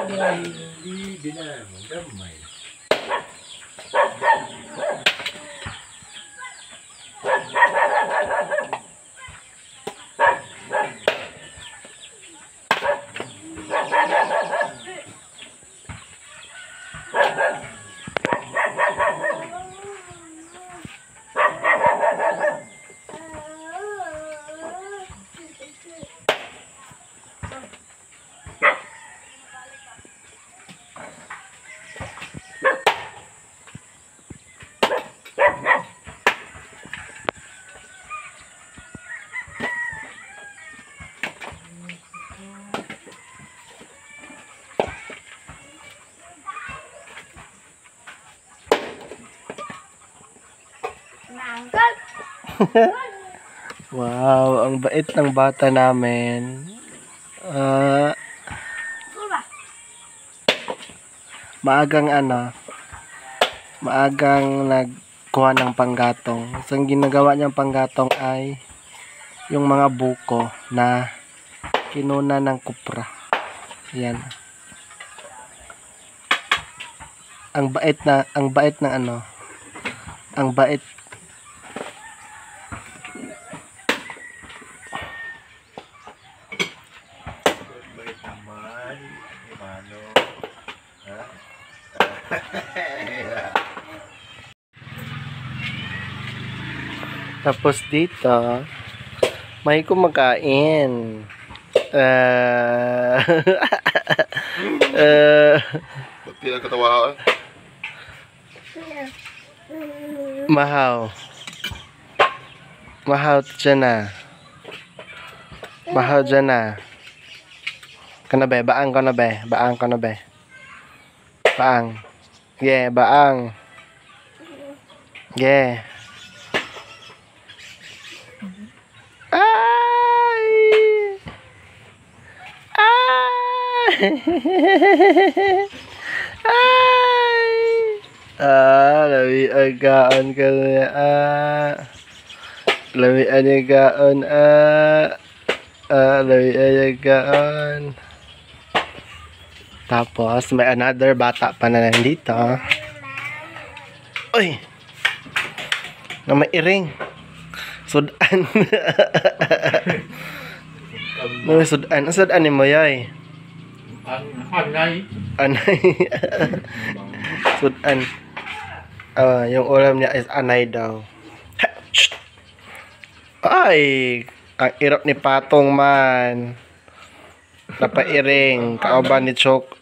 Hindi na mo gamay. Wow, ang bait ng bata namin. Maagang nagkuha ng panggatong. So, ang ginagawa niyang panggatong ay yung mga buko na kinuna ng kupra. Yan. Ang bait Bait naman. Imano. Ha? Tapos dito, may kumakain. Ba't pinagkatawa? Mahaw. Mahaw dyan na. Mahaw dyan na. Kanabe, baang ko na be. Baang ko na be. Baang. Yeah, baang. Yeah. Ay! Ay! Ay! Lami agaon ka na. Lami agaon. Lami agaon. Tapos, may another bata pa na nandito. Uy! Na may iring. Sudan. May sudan. Ang sudan ni mo yay? Anay. Anay. Sudan. Yung ulam niya is anay daw. Ay! Ang irot ni Patong man. Napairing. Kauban ni Chok.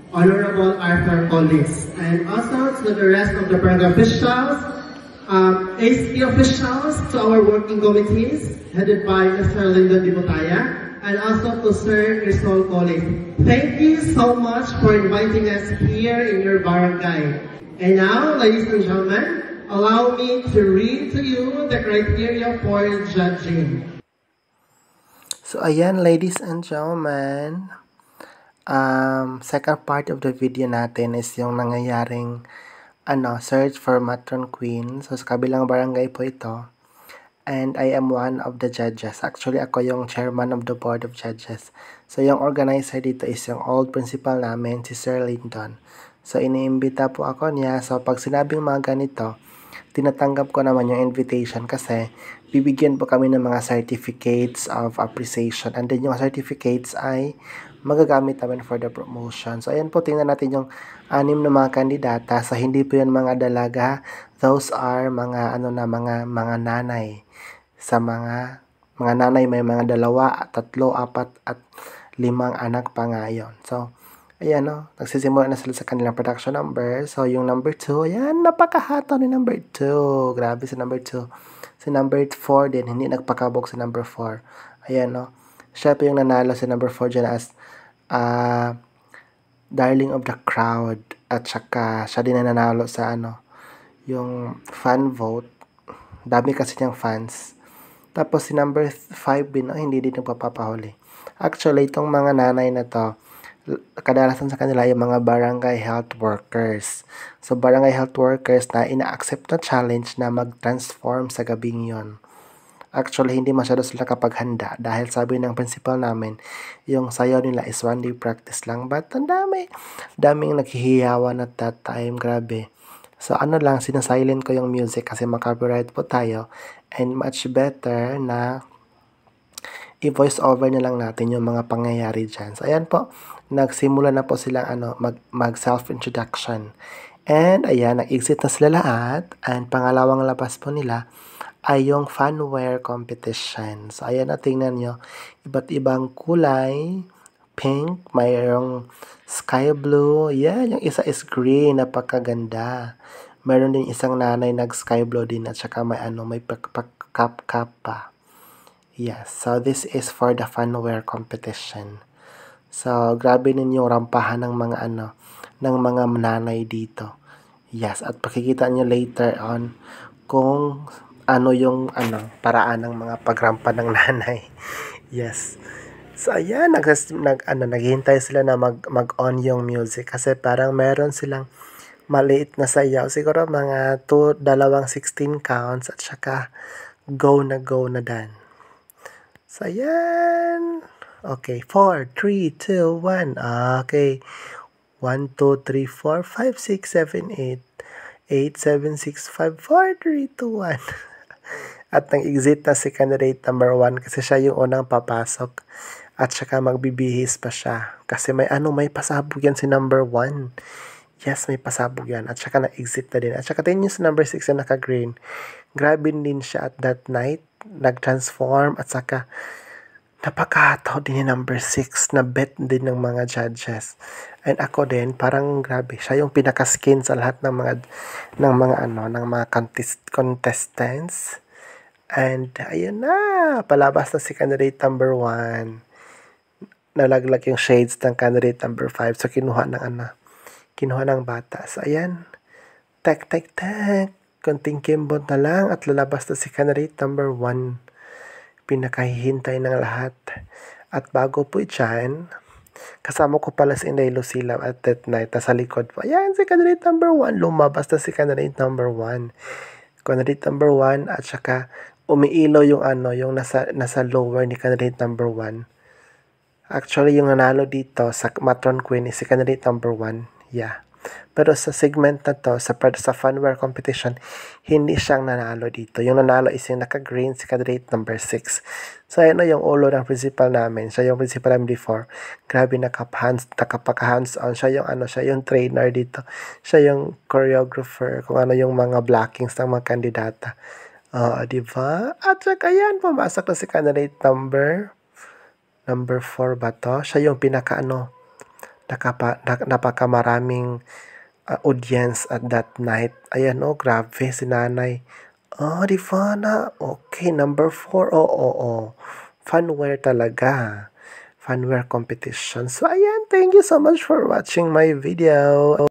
Honorable Arthur Collis, and also to the rest of the program officials, ASP officials, to our working committees, headed by Mr. Lyndon Dibutaya, and also to Sir Crisol Collis. Thank you so much for inviting us here in your barangay. And now, ladies and gentlemen, allow me to read to you the criteria for judging. So, ayan, ladies and gentlemen. Second part of the video natin is yung nangyayaring search for matron queen. So, sa kabilang barangay po ito. And I am one of the judges. Actually, ako yung chairman of the board of judges. So, yung organizer dito is yung old principal namin, si Sir Lyndon. So, iniimbita po ako niya. So, pag sinabing mga ganito, tinatanggap ko naman yung invitation kasi bibigyan po kami ng mga certificates of appreciation. And then, yung certificates ay magagamit namin for the promotion. So, ayan po, tingnan natin yung 6 na mga kandidata. So, hindi po yan mga dalaga. Those are mga, mga nanay. Sa mga nanay, may mga 2, 3, 4, at 5 anak pa ngayon. So, ayan nagsisimula na sila sa kanilang production number. So, yung number 2, ayan, napakahato ni number 2. Grabe si number 2. Si number 4 din, hindi nagpakabog sa number 4. Ayan, siya po yung nanalo si number 4 dyan as darling of the crowd. At saka, siya din na nanalo sa yung fan vote. Dami kasi niyang fans. Tapos si number 5 din, hindi din nagpapapahuli. Actually, itong mga nanay na to, kadalasan sa kanila yung mga barangay health workers. So, barangay health workers na ina-accept na challenge na mag-transform sa gabing yon. Actually, hindi masyado sila kapaghanda dahil sabi ng principal namin, yung sayaw nila is 1 day practice lang. But ang daming naghihiyawan at that time, grabe. So ano lang, sinasilent ko yung music kasi makapiright po tayo. And much better na i-voice over na lang natin yung mga pangyayari dyan. So ayan po, nagsimula na po silang mag self-introduction. And ayan, nag-exit na sila lahat. And pangalawang labas po nila ay yung fanware competition. So ayan na, tingnan nyo, iba't ibang kulay, pink, mayroong sky blue, yan, yung isa is green, napakaganda. Meron din isang nanay nag sky blue din at saka may kap pa. Yes, so this is for the fanware competition. So grabe ninyong rampahan ng mga ng mga nanay dito. Yes, at pakikita nyo later on kung ano yung paraan ng mga pagrampa ng nanay. Yes. So ayan, naghihintay sila na mag-on yung music kasi parang meron silang maliit na sayaw. Siguro mga 16 counts at saka go na dan. So ayan. Okay, 4, 3, 2, 1. Okay. 1, 2, 3, 4, 5, 6, 7, 8. 8, 7, 6, 5, 4, 3, 2, 1. At nang-exit na si candidate number 1 kasi siya yung unang papasok. At saka magbibihis pa siya. Kasi may pasabog yan si number 1. Yes, may pasabog yan. At saka na-exit na din. At saka tingin nyo si number 6 na naka-green. Grabe din siya at that night. Nag-transform at saka napakataw din ni number 6 na bet din ng mga judges. And ako din, parang grabe. Siya yung pinaka-skin sa lahat ng mga contestants. And ayun na, palabas na si candidate number 1. Nalaglag yung shades ng candidate number 5. So kinuha ng bata. So ayan, tek. Konting kimbot na lang at lalabas na si candidate number 1. Pinakahihintay ng lahat. At bago po dyan, kasama ko pala si Inday Lucila at that night. Sa likod po, ayan si candidate number 1. Lumabas na si candidate number 1. Candidate number 1 at saka umiilaw yung yung nasa lower ni candidate number 1. Actually, yung nanalo dito sa Matron Queen is si candidate number 1. Yeah. Pero sa segment na to, sa fanware competition, hindi siyang nanalo dito. Yung nanalo is yung naka-green si candidate number 6. So, ayun yung ulo ng principal namin. Siya yung principal namin before. Grabe, nakapaka-hands-on. Siya yung trainer dito. Siya yung choreographer kung ano yung mga blockings ng mga kandidata. Diba? At saka yan, pumasok na si candidate number 4 ba to? Siya yung napakamaraming audience at that night. Ayan, grabe si nanay. Diba na? Okay, number 4. Fanware talaga. Fanware competition. So, ayan, thank you so much for watching my video.